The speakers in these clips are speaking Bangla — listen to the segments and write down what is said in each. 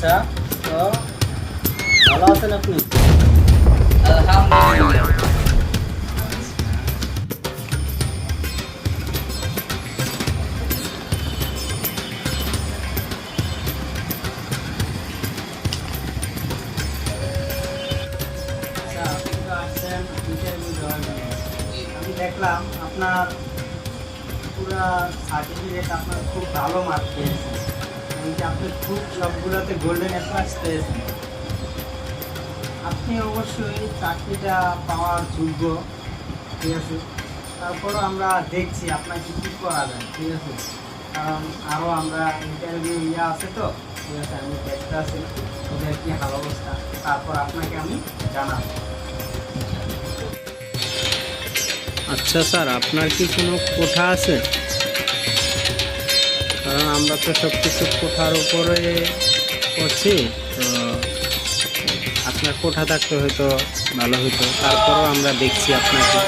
আচ্ছা, তো ভালো আছেন আপনি? আলহামদুলিল্লাহ। আচ্ছা, আপনি তো আসছেন ইন্টারভিউ দেওয়ার জন্য। আমি দেখলাম আপনার পুরা সার্টিফিকেট আপনার খুব ভালো মার্ক পেয়েছেন, এমনকি আপনি খুব সবগুলোতে গোল্ডেন এ প্লাস পেয়েছেন। আপনি অবশ্যই চাকরিটা পাওয়ার যোগ্য, ঠিক আছে। তারপরও আমরা দেখছি আপনাকে কী করা যায়, ঠিক আছে। কারণ আরও আমরা ইন্টারভিউ আছে তো, ঠিক আছে। আমি দেখতে আছি ওদের কী হাল অবস্থা, তারপর আপনাকে আমি জানাবো। আচ্ছা স্যার, আপনার কি কোনো কোঠা আছে? কারণ আমরা তো সব কিছু কোঠার উপরে করছি, তো আপনার কোঠা থাকতে হয়তো ভালো হতো। তারপরও আমরা দেখছি আপনাকে।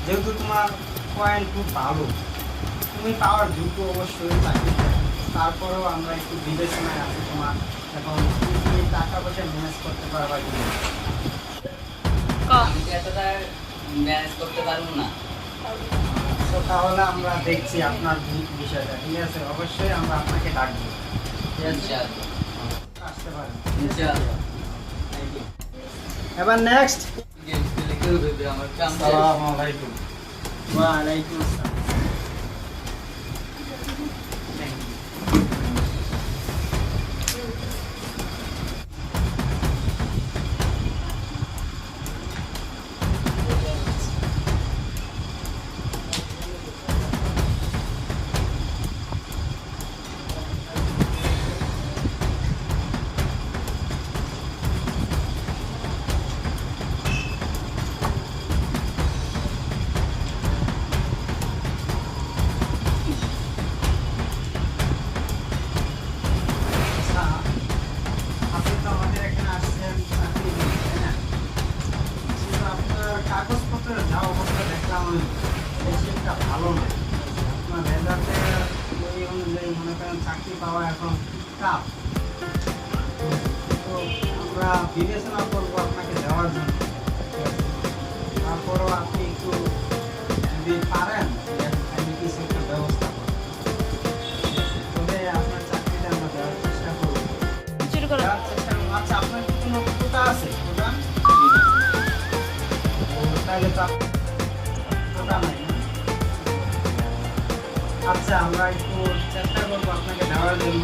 যেহেতু তোমার পয়েন্ট খুব ভালো, তুমি পাওয়ার যোগ্য অবশ্যই চাকরিটা। তারপরেও আমরা একটু বিবেচনায় আছি তোমার, এখন তুমি টাকা পয়সা ম্যানেজ করতে পারবা কি না। আমি তো এতটা ম্যানেজ করতে পারবো না। তো তাহলে আমরা দেখছি আপনার বিষয়টা, ঠিক আছে। অবশ্যই আমরা আপনাকে ডাকবো, ঠিক আছে। ইনশাআল্লাহ। আসতে পারেন। ইনশাআল্লাহ। Thank you. এবার নেক্সট। কেউ ভেবে আমার কাম শেষ। আসসালামু আলাইকুম। ওয়া আলাইকুম আসসালাম। Thank you. আচ্ছা, আপনি তো আমাদের এখানে আসছেন চাকরি নিতে, তাই না? কিন্তু আপনার কাগজপত্রের যা অবস্থা দেখলাম আমি, বেশি একটা ভালো না। আপনার রেজাল্টের ওই অনুযায়ী মনে করেন চাকরি পাওয়া এখন টাফ। তো আমরা বিবেচনা করবো আপনাকে দেওয়ার জন্য। তারপরও আপনি একটু যদি পারেন, আমি কিছু একটা ব্যবস্থা করবো, তবে আপনার চাকরিটা আমরা দেওয়ার চেষ্টা করবো। দেওয়ার চেষ্টা করবো। আচ্ছা, আপনার কি কোনো কোটা আছে? কোটা? তাহলে তো কোটা নাই না? আচ্ছা, আমরা একটু চেষ্টা করবো আপনাকে দেওয়ার জন্য।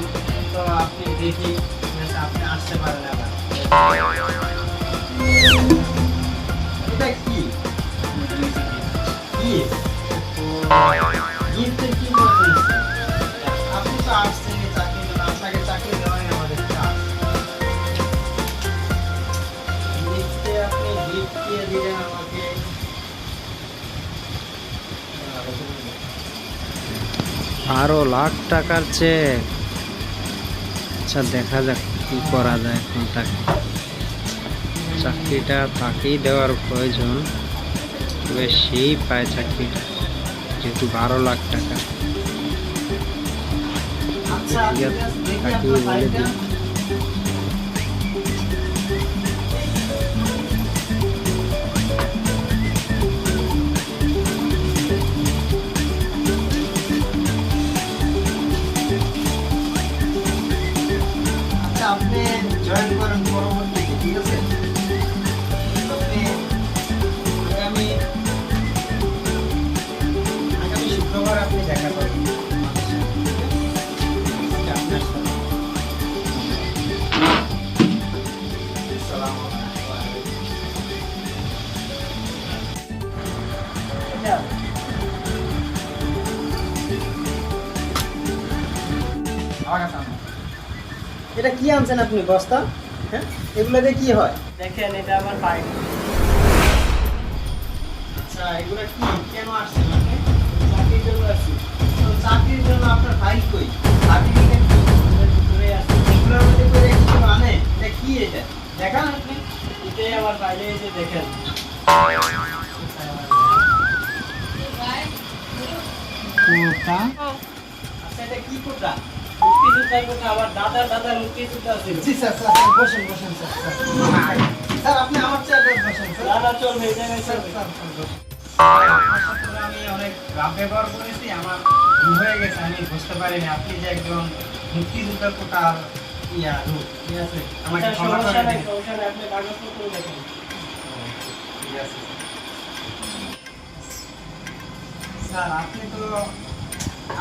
তো আপনি দেখি, আপনি আসতে পারেন আবার। এটা কি? কি? গিফটের কি প্রয়োজন আছে? আপনি তো আসছেন এই চাকরির জন্য, আপনাকে চাকরি দেওয়াই আমাদের কাজ। গিফটে আপনি গিফট দিয়ে দিলেন আমাকে। 12 লাখ টাকার চেক। আচ্ছা, দেখা যাক কি করা যায় এখন তাকে। চাকরিটা তাকেই দেওয়ার প্রয়োজন, তবে সেই পায় চাকরিটা, যেহেতু 12 লাখ টাকা। আচ্ছা, ঠিক আছে, দেখি তাকেই আপনার বলে ফাইলটা। দিই। আচ্ছা, আপনি জয়েন করেন পরবর্তীতে, ঠিক আছে। আপনি আগামী আগামী শুক্রবার আপনি দেখা করবেন আমাদের সাথে, ঠিক আছে? আপনার সাথে। আসসালামু আলাইকুম। এটা আমার কাছে আনো। এটা কি আনছেন আপনি বস্তা? হ্যাঁ, এগুলো দিয়ে কি হয়? দেখেন, এটা আমার ফাইল। আচ্ছা, এগুলো কি কেন আসছেন আপনি? চাকরির জন্য আসছি। তো চাকরির জন্য আপনার ফাইল কই? সার্টিফিকেট কই? এটার ভিতরে আছে। এগুলোর মধ্যে করে কিছু আনে? এটা কি এটা? দেখান আপনি। এটাই আমার ফাইলে, এই যে দেখেন। উফ, কি কোটা? মুক্তিযোদ্ধার কথা আমার দাদার মুক্তিযোদ্ধা ছিল। জি স্যার, স্যার, স্যার, বসেন, বসেন, স্যার, স্যার। স্যার, আপনি আমার চেয়ারে বসেন, স্যার। দাদা চলবে এই জায়গায় স্যার, চলবে। স্যার, স্যার, বসেন। আপনার সাথে তো আমি অনেক রাব ব্যবহার করেছি, আমার ভুল হয়ে গেছে, আমি বুঝতে পারিনি আপনি যে একজন মুক্তিযোদ্ধা কোটার লোক, ঠিক আছে? আমাকে আচ্ছা, ক্ষমা করে সমস্যা নাই, দিন। সমস্যা নাই, আপনি কাগজপত্র দেখেন। ঠিক আছে। স্যার, আপনি তো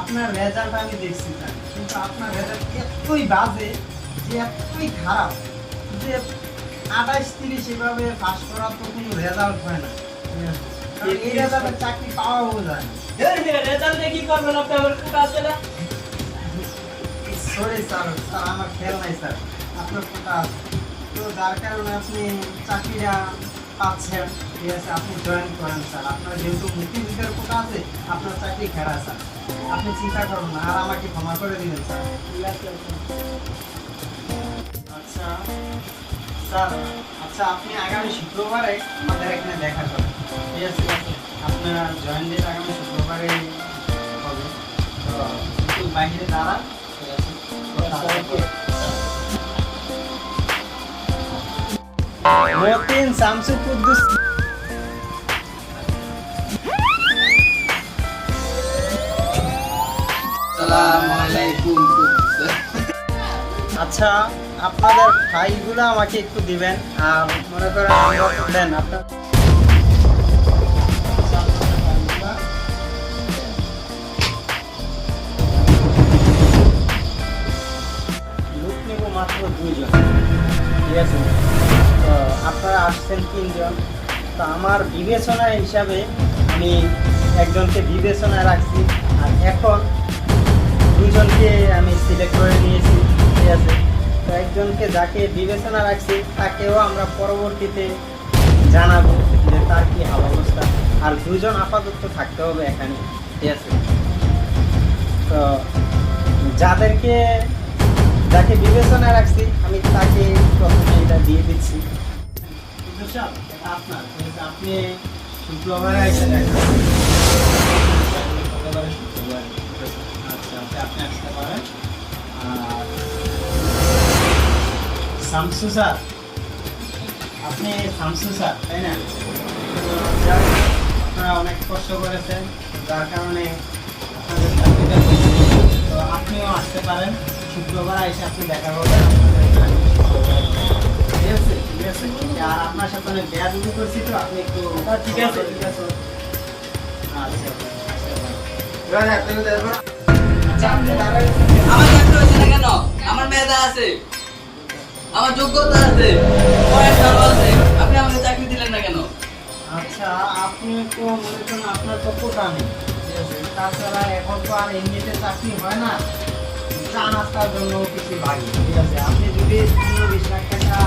আপনার রেজাল্ট আমি দেখছি স্যার, কিন্তু আপনার রেজাল্ট এতই বাজে, যে এতই খারাপ, যে 28-30 এভাবে পাস করার তো কোনো রেজাল্ট হয় না। কারণ এই রেজাল্টের চাকরি পাওয়াও যায় না। রেজাল্টে কি করবেন আপনি? আমার কোটা আছে না? সরি স্যার, স্যার আমার খেয়াল নাই স্যার, আপনার কোটা আছে। তো যার কারণে আপনি চাকরিটা পাচ্ছেন, ঠিক আছে, আপনি জয়েন করেন স্যার। আপনার যেহেতু মুক্তিযোদ্ধার কোটা আছে, আপনার চাকরি খেরা স্যার, আপনি চিন্তা করুন না, আর আমাকে ক্ষমা করে দিবেন স্যার। ঠিক আছে, আচ্ছা স্যার, আচ্ছা আপনি আগামী শুক্রবারে আমাদের এখানে দেখা করেন, ঠিক আছে? আপনার জয়েন ডেট আগামী শুক্রবারে হবে, তো একটু বাইরে দাঁড়ান, ঠিক আছে? মতিন শামসু কুদ্দুস। আসসালামু আলাইকুম। আচ্ছা, আপনাদের ফাইলগুলো আমাকে একটু দিবেন, আর মনে করেন দেন আপনার লোক নেব মাত্র 2 জন, ঠিক আছে? তো আপনারা আসছেন 3 জন, তো আমার বিবেচনা হিসাবে আমি একজনকে বিবেচনায় রাখছি, আর এখন 2 জনকে আমি সিলেক্ট করে নিয়েছি, ঠিক আছে? তো একজনকে যাকে বিবেচনা রাখছি তাকেও আমরা পরবর্তীতে জানাবো যে তার কি হাল অবস্থা, আর 2 জন আপাতত থাকতে হবে এখানে, ঠিক আছে? তো যাকে বিবেচনা রাখছি আমি তাকে প্রথমে এটা দিয়ে দিচ্ছি। আপনার, ঠিক আছে? আপনি শুক্রবারে এসে দেখা আচ্ছা, আচ্ছা, আপনি আসতে পারেন। আর শামসু স্যার, আপনি শামসু স্যার, তাই না? যাক, আপনারা অনেক কষ্ট করেছেন, যার কারণে আপনাদের চাকরিটা পেয়েছেন। তো আপনিও আসতে পারেন শুক্রবার, এসে আপনি দেখা করবেন আপনাদের এখানে। ঠিক আছে, ঠিক আছে। আর আপনার সাথে অনেক বেয়াদবি করছি, তো আপনি একটু ঠিক আছে, ঠিক আছে। আচ্ছা, আমার চাকরি হচ্ছে না কেন? আমার মেধা আছে, আমার যোগ্যতা আছে, বয়স আরো আছে, আপনি আমাকে চাকরি দিলেন না কেন? আচ্ছা, আপনি তো মনে করেন আপনার তো কোটা নেই, ঠিক আছে? তাছাড়া এখন তো আর এমনিতে চাকরি হয় না, চা নাস্তার জন্য কিছু লাগে, ঠিক আছে? আপনি যদি 15-20 লাখ টাকা